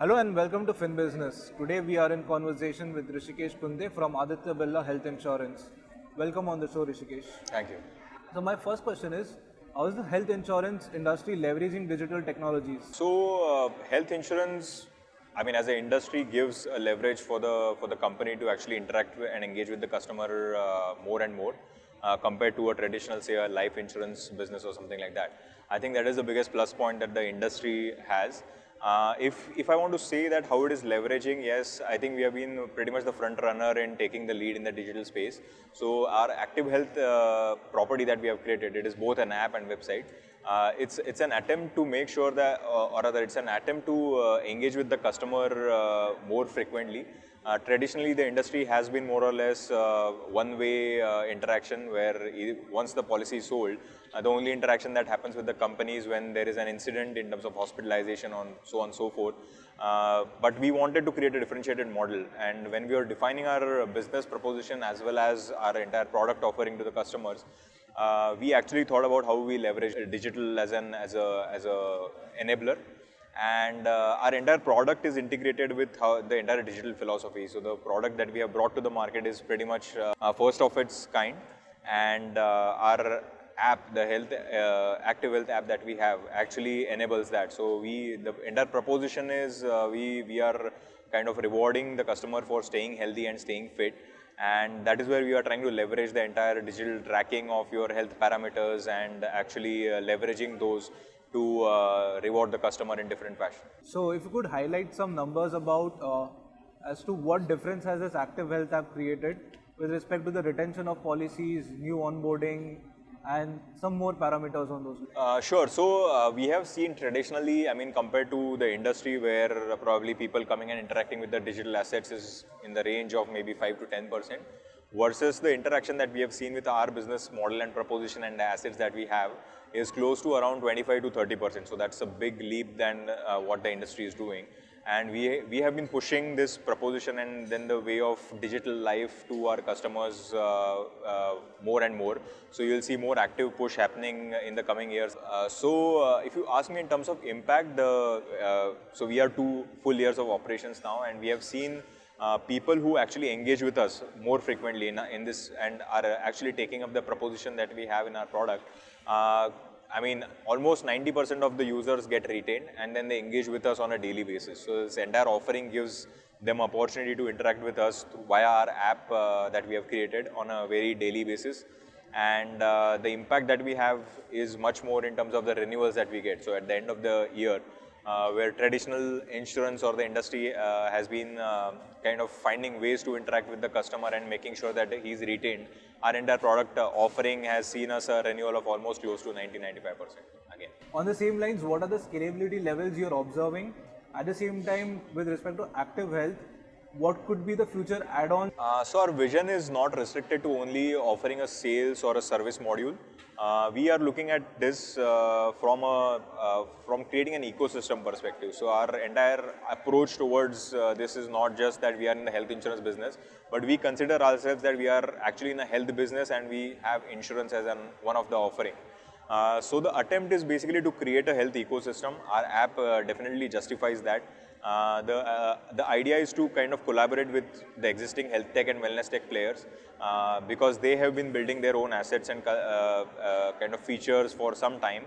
Hello and welcome to Fin Business. Today we are in conversation with Rishikesh Kunde from Aditya Birla Health Insurance. Welcome on the show, Rishikesh. Thank you. So my first question is, how is the health insurance industry leveraging digital technologies? So, health insurance, as an industry, gives a leverage for the company to actually interact with and engage with the customer more and more compared to a traditional, say, a life insurance business or something like that. I think that is the biggest plus point that the industry has. If I want to say that how it is leveraging, yes, I think we have been pretty much the front runner in taking the lead in the digital space. So our Active Health property that we have created, it is both an app and website. It's an attempt to make sure that, or rather, it's an attempt to engage with the customer more frequently. Traditionally, the industry has been more or less one-way interaction where once the policy is sold, the only interaction that happens with the company is when there is an incident in terms of hospitalization on so on and so forth. But we wanted to create a differentiated model, and when we were defining our business proposition as well as our entire product offering to the customers, we actually thought about how we leverage digital as a enabler. And our entire product is integrated with the entire digital philosophy. So the product that we have brought to the market is pretty much first of its kind, and our app, the Active Health app that we have, actually enables that. So the entire proposition is we are kind of rewarding the customer for staying healthy and staying fit, and that is where we are trying to leverage the entire digital tracking of your health parameters and actually leveraging those to reward the customer in different fashion. So if you could highlight some numbers about as to what difference has this Active Health app created with respect to the retention of policies, new onboarding, and some more parameters on those. Sure. So we have seen traditionally, compared to the industry where probably people coming and interacting with the digital assets is in the range of maybe 5 to 10%, versus the interaction that we have seen with our business model and proposition and the assets that we have is close to around 25 to 30%. So that's a big leap than what the industry is doing. And we have been pushing this proposition and then the way of digital life to our customers more and more. So you'll see more active push happening in the coming years. So if you ask me in terms of impact, so we are 2 full years of operations now, and we have seen people who actually engage with us more frequently in this and are actually taking up the proposition that we have in our product. Almost 90% of the users get retained, and then they engage with us on a daily basis. So this entire offering gives them opportunity to interact with us via our app that we have created on a very daily basis. And the impact that we have is much more in terms of the renewals that we get. So at the end of the year, where traditional insurance or the industry has been kind of finding ways to interact with the customer and making sure that he's retained, our entire product offering has seen us a renewal of almost close to 90-95% again. On the same lines, what are the scalability levels you're observing? At the same time, with respect to Active Health, what could be the future add-on? So our vision is not restricted to only offering a sales or a service module. We are looking at this from creating an ecosystem perspective. So our entire approach towards this is not just that we are in the health insurance business, but we consider ourselves that we are actually in a health business and we have insurance as one of the offering. So the attempt is basically to create a health ecosystem. Our app definitely justifies that. The idea is to kind of collaborate with the existing health tech and wellness tech players because they have been building their own assets and kind of features for some time.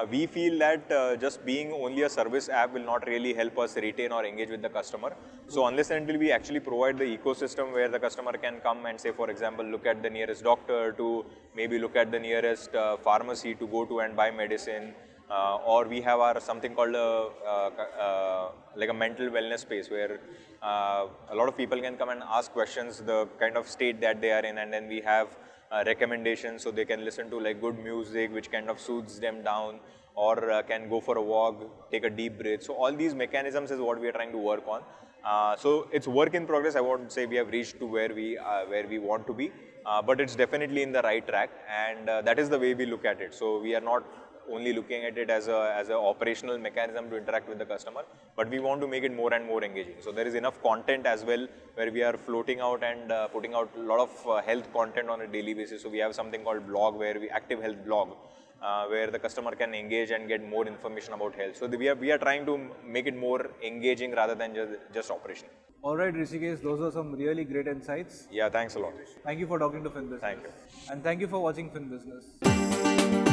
We feel that just being only a service app will not really help us retain or engage with the customer. So unless and until we actually provide the ecosystem where the customer can come and say, for example, look at the nearest doctor, to maybe look at the nearest pharmacy to go to and buy medicine, or we have our something called like a mental wellness space where a lot of people can come and ask questions, the kind of state that they are in, and then we have recommendations so they can listen to like good music which kind of soothes them down, or can go for a walk, take a deep breath. So all these mechanisms is what we are trying to work on. So it's work in progress. I won't say we have reached to where we want to be, but it's definitely in the right track, and that is the way we look at it. So we are not only looking at it as a operational mechanism to interact with the customer, but we want to make it more and more engaging. So there is enough content as well where we are floating out and putting out a lot of health content on a daily basis. So we have something called blog, where we Active Health blog, where the customer can engage and get more information about health. So we are trying to make it more engaging rather than just operational. All right, Rishikesh, those are some really great insights. Yeah, thanks a lot. Thank you for talking to FinBusiness. Thank you. And thank you for watching FinBusiness.